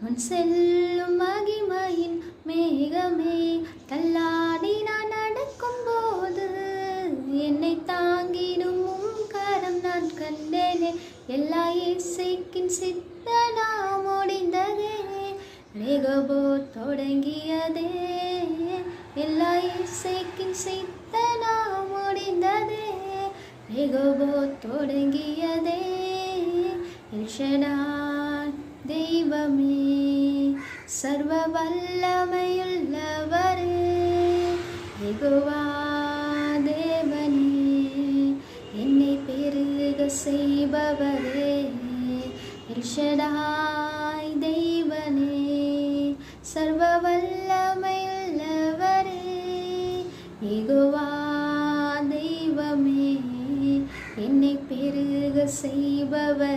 முன் செல்லும் மகிமையின் மேகமே, தள்ளாடி நான் நடக்கும் போது என்னை தாங்கிடும் உம் கரம் நான் கண்டேனே. எல்லா இசைக்கின் சித்தனா முடிந்ததே, ரேகபோ தொடங்கியதே. எல்லா இசைக்கின் சித்தனா முடிந்ததே, ரேகபோ தொடங்கியதே. எல்ஷடாய் தெய்வமே, சர்வ வல்லமையுள்ளவரே, யெகோவா தேவனே, என்னை பெருக செய்பவரே. எல்ஷடாய் தெய்வனே, சர்வ வல்லமையுள்ளவரே, யெகோவா தெய்வமே, என்னை பெருக செய்பவர்.